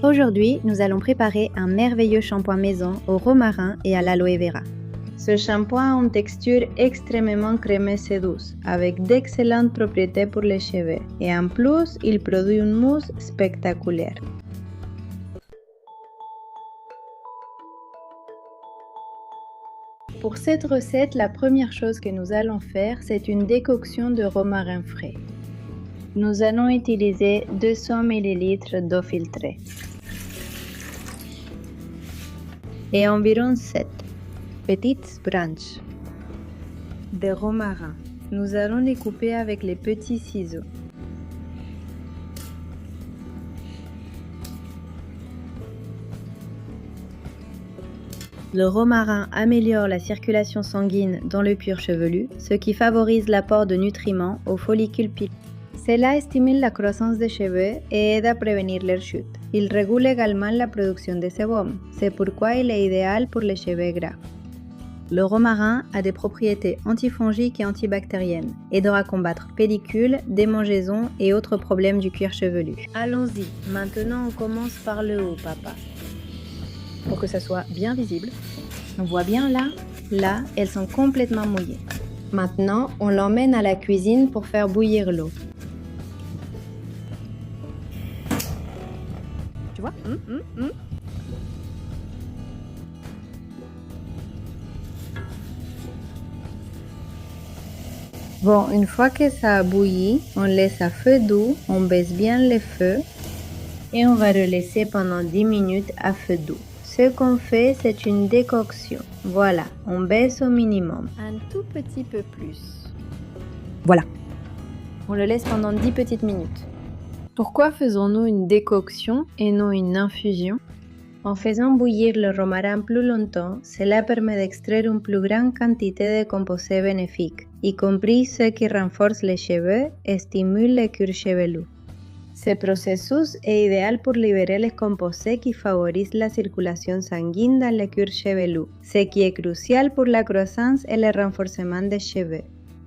Aujourd'hui, nous allons préparer un merveilleux shampoing maison au romarin et à l'aloe vera. Ce shampoing a une texture extrêmement crémeuse et douce, avec d'excellentes propriétés pour les cheveux, et en plus, il produit une mousse spectaculaire. Pour cette recette, la première chose que nous allons faire, c'est une décoction de romarin frais. Nous allons utiliser 200 ml d'eau filtrée et environ 7 petites branches de romarin. Nous allons les couper avec les petits ciseaux. Le romarin améliore la circulation sanguine dans le cuir chevelu, ce qui favorise l'apport de nutriments aux follicules pilaires. Cela stimule la croissance des cheveux et aide à prévenir leur chute. Il régule également la production de sébum, c'est pourquoi il est idéal pour les cheveux gras. Le romarin a des propriétés antifongiques et antibactériennes, aidant à combattre pellicules, démangeaisons et autres problèmes du cuir chevelu. Allons-y, maintenant on commence par le haut, papa. Pour que ça soit bien visible, on voit bien là, elles sont complètement mouillées. Maintenant, on l'emmène à la cuisine pour faire bouillir l'eau. Tu vois? Bon, une fois que ça a bouilli, on laisse à feu doux, on baisse bien le feu et on va le laisser pendant 10 minutes à feu doux. Ce qu'on fait, c'est une décoction. Voilà, on baisse au minimum. Un tout petit peu plus. Voilà. On le laisse pendant 10 petites minutes. Pourquoi faisons-nous une décoction et non une infusion? En faisant bouillir le romarin plus longtemps, cela permet d'extraire une plus grande quantité de composés bénéfiques, y compris ceux qui renforcent les cheveux et stimulent le cuir chevelu. Ce processus est idéal pour libérer les composés qui favorisent la circulation sanguine dans le cuir chevelu, ce qui est crucial pour la croissance et le renforcement des cheveux.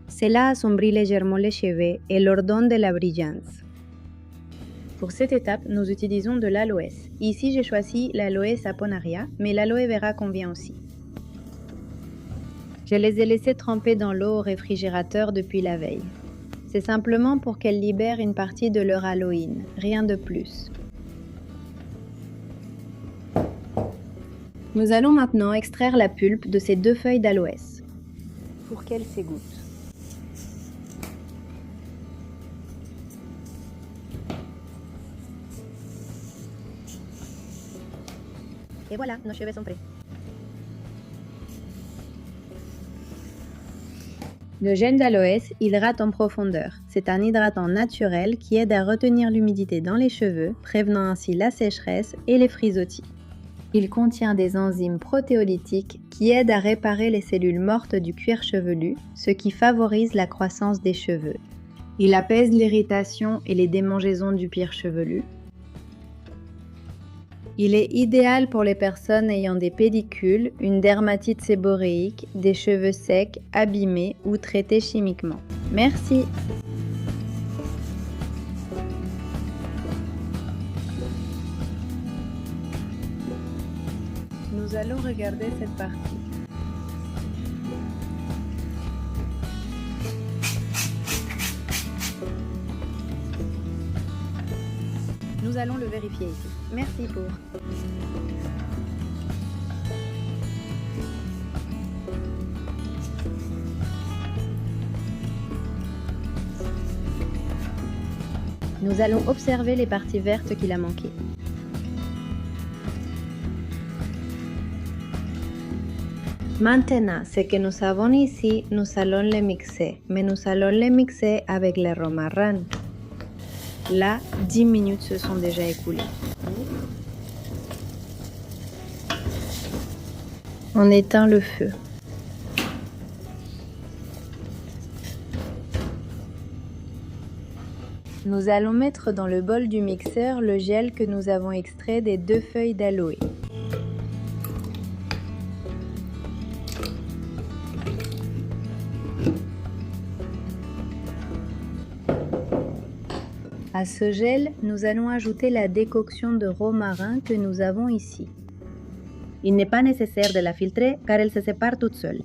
Cela assombrit légèrement les cheveux et leur donne de la brillance. Pour cette étape, nous utilisons de l'aloès. Ici, j'ai choisi l'aloe saponaria, mais l'aloe vera convient aussi. Je les ai laissés tremper dans l'eau au réfrigérateur depuis la veille. C'est simplement pour qu'elles libèrent une partie de leur aloïne, rien de plus. Nous allons maintenant extraire la pulpe de ces 2 feuilles d'aloès pour qu'elles s'égouttent. Et voilà, nos cheveux sont prêts. Le gel d'aloès hydrate en profondeur. C'est un hydratant naturel qui aide à retenir l'humidité dans les cheveux, prévenant ainsi la sécheresse et les frisottis. Il contient des enzymes protéolytiques qui aident à réparer les cellules mortes du cuir chevelu, ce qui favorise la croissance des cheveux. Il apaise l'irritation et les démangeaisons du cuir chevelu. Il est idéal pour les personnes ayant des pellicules, une dermatite séboréique, des cheveux secs, abîmés ou traités chimiquement. Merci! Nous allons regarder cette partie. Nous allons le vérifier ici. Merci pour. Nous allons observer les parties vertes qu'il a manquées. Maintenant, ce que nous avons ici, nous allons le mixer, mais nous allons le mixer avec le romarin. Là, 10 minutes se sont déjà écoulées. On éteint le feu. Nous allons mettre dans le bol du mixeur le gel que nous avons extrait des 2 feuilles d'aloe. À ce gel, nous allons ajouter la décoction de romarin que nous avons ici. Il n'est pas nécessaire de la filtrer car elle se sépare toute seule.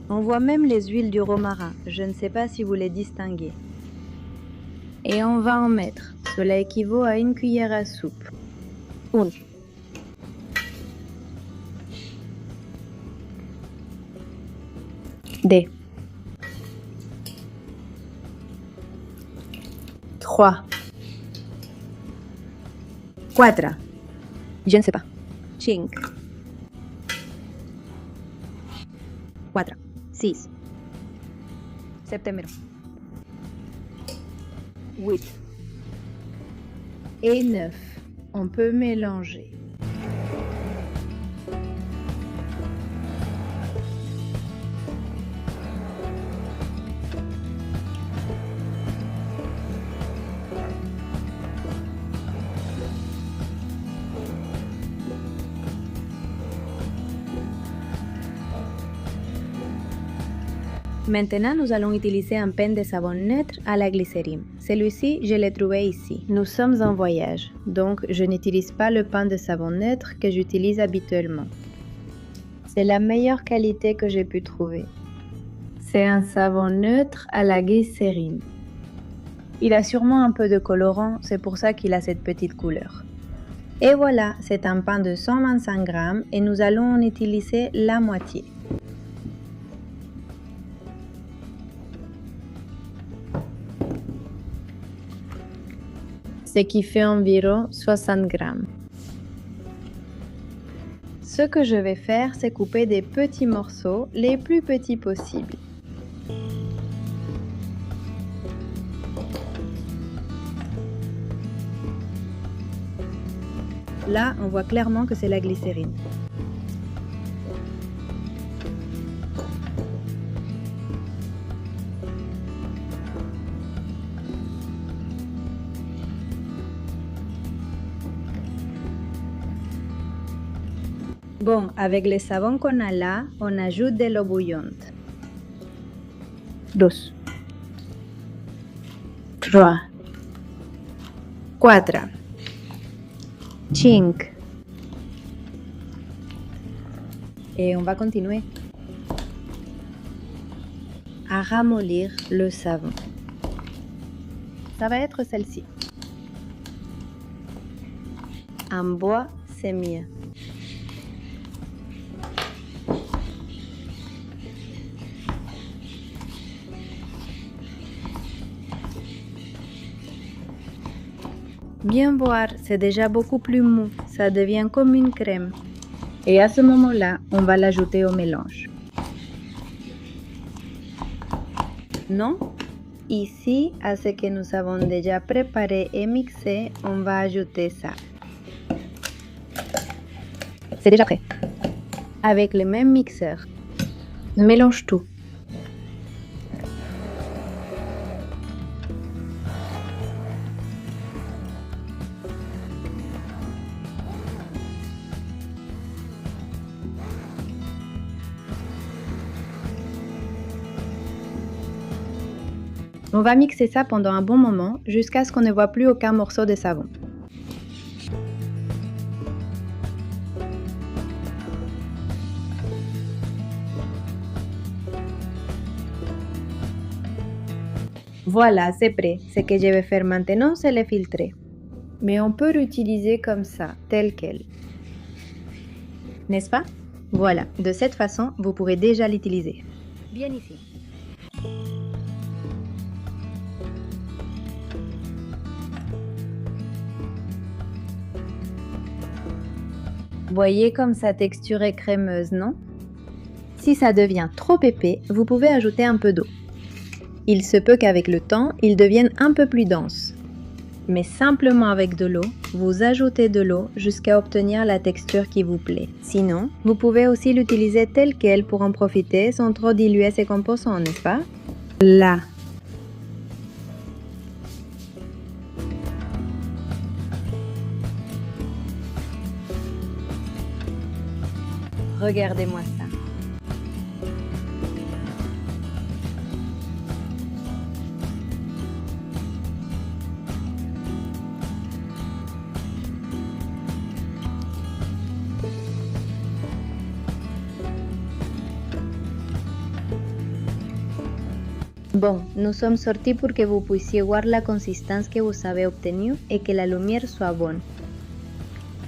On voit même les huiles du romarin, je ne sais pas si vous les distinguez. Et on va en mettre, cela équivaut à 1 cuillère à soupe. Un. Deux. 3. 4. Je ne sais pas. 5. 4. 6. 7. 8. Et 9. On peut mélanger. Maintenant, nous allons utiliser un pain de savon neutre à la glycérine. Celui-ci, je l'ai trouvé ici. Nous sommes en voyage, donc je n'utilise pas le pain de savon neutre que j'utilise habituellement. C'est la meilleure qualité que j'ai pu trouver. C'est un savon neutre à la glycérine. Il a sûrement un peu de colorant, c'est pour ça qu'il a cette petite couleur. Et voilà, c'est un pain de 125 grammes et nous allons en utiliser la moitié. Ce qui fait environ 60 grammes. Ce que je vais faire, c'est couper des petits morceaux, les plus petits possibles. Là, on voit clairement que c'est la glycérine. Bon, avec le savon qu'on a là, on ajoute de l'eau bouillante. 2. 3. 4. 5. Et on va continuer à ramollir le savon. Ça va être celle-ci. En bois, c'est mieux. Bien voir, c'est déjà beaucoup plus mou, ça devient comme une crème. Et à ce moment-là, on va l'ajouter au mélange. Non? Ici, à ce que nous avons déjà préparé et mixé, on va ajouter ça. C'est déjà prêt. Avec le même mixeur. Mélange tout. On va mixer ça pendant un bon moment jusqu'à ce qu'on ne voit plus aucun morceau de savon. Voilà, c'est prêt. Ce que je vais faire maintenant, c'est le filtrer. Mais on peut l'utiliser comme ça, tel quel. N'est-ce pas? Voilà, de cette façon, vous pourrez déjà l'utiliser. Bien ici. Voyez comme sa texture est crémeuse, non? Si ça devient trop épais, vous pouvez ajouter un peu d'eau. Il se peut qu'avec le temps, il devienne un peu plus dense. Mais simplement avec de l'eau, vous ajoutez de l'eau jusqu'à obtenir la texture qui vous plaît. Sinon, vous pouvez aussi l'utiliser tel quel pour en profiter sans trop diluer ses composants, n'est-ce pas? Là. Regardez-moi ça. Bon, nous sommes sortis pour que vous puissiez voir la consistance que vous avez obtenue et que la lumière soit bonne.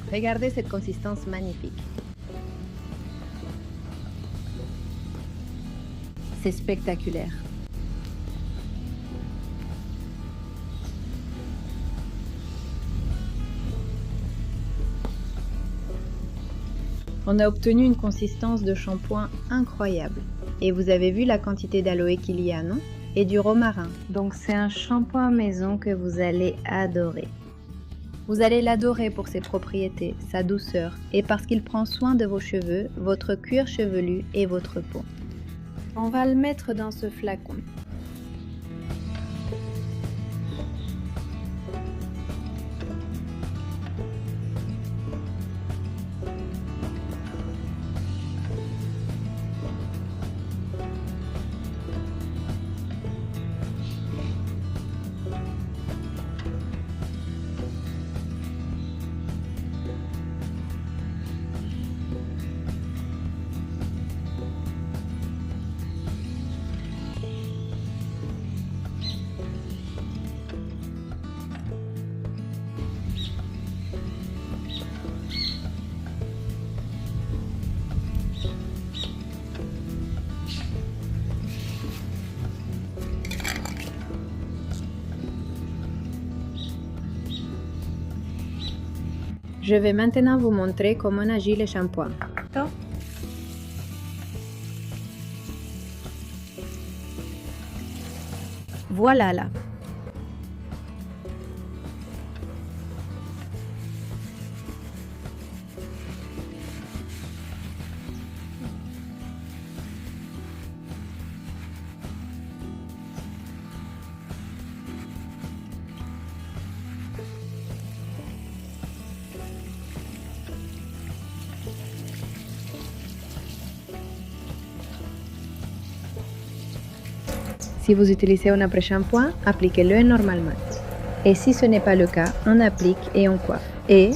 Regardez cette consistance magnifique. C'est spectaculaire. On a obtenu une consistance de shampoing incroyable. Et vous avez vu la quantité d'aloe qu'il y a, non? Et du romarin. Donc c'est un shampoing maison que vous allez adorer. Vous allez l'adorer pour ses propriétés, sa douceur et parce qu'il prend soin de vos cheveux, votre cuir chevelu et votre peau. On va le mettre dans ce flacon. Je vais maintenant vous montrer comment agit le shampoing. Voilà là. Si vous utilisez un après-shampoing, appliquez-le normalement. Et si ce n'est pas le cas, on applique et on coiffe. Et